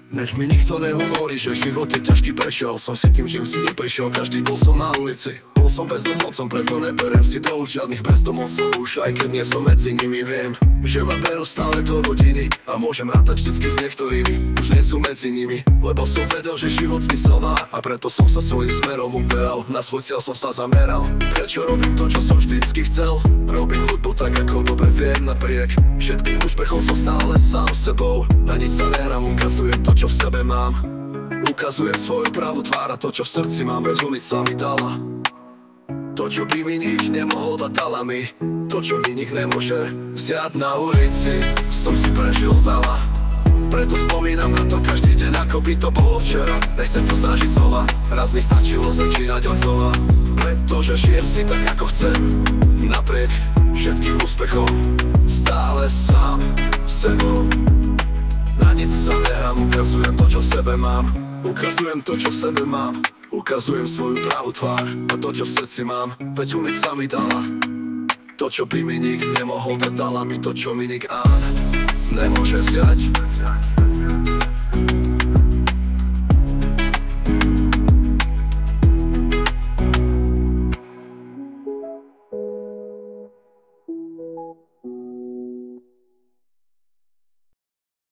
Nech mi nikto nehovorí, že život je ťažký, prešiel som si tým, čím si neprišiel. Každý bol som na ulici, bol som bezdomocom, preto neberiem si do už žiadnych bezdomocov. Už aj keď nie som medzi nimi, viem, že ma berú stále do rodiny a môžem rátať vždycky s niektorými. Už nie sú medzi nimi, lebo som vedel, že život zmysel má, a preto som sa svojím smerom uberal. Na svoj cieľ som sa zameral. Prečo robím to, čo som vždycky chcel? Robím hudbu tak, ako dobre viem. Napriek všetkým úspechom som stále sám sebou. Na nič sa nehrám, ukazujem to, čo v sebe mám. Ukazujem svoju pravú tvár a to, čo v srdci mám, veď ulica mi dala. To, čo by mi nik nemohol dať, dala mi. To, čo mi nik nemôže vziať. Na ulici som si prežil veľa, preto spomínam na to každý deň, ako by to bolo včera. Nechcem to zažiť znova, raz mi stačilo začínať od znova. Pretože žijem si tak, ako chcem. Napriek všetkým úspechom stále sám sebou. Na nic sa nehrám, ukazujem to, čo v sebe mám. Ukazujem to, čo v sebe mám. Ukazujem svoju pravú tvár a to, čo v srdci mám, veď ulica mi dala. To, čo by mi nik nemohol dať, dala mi to, čo mi nik nemôže vziať.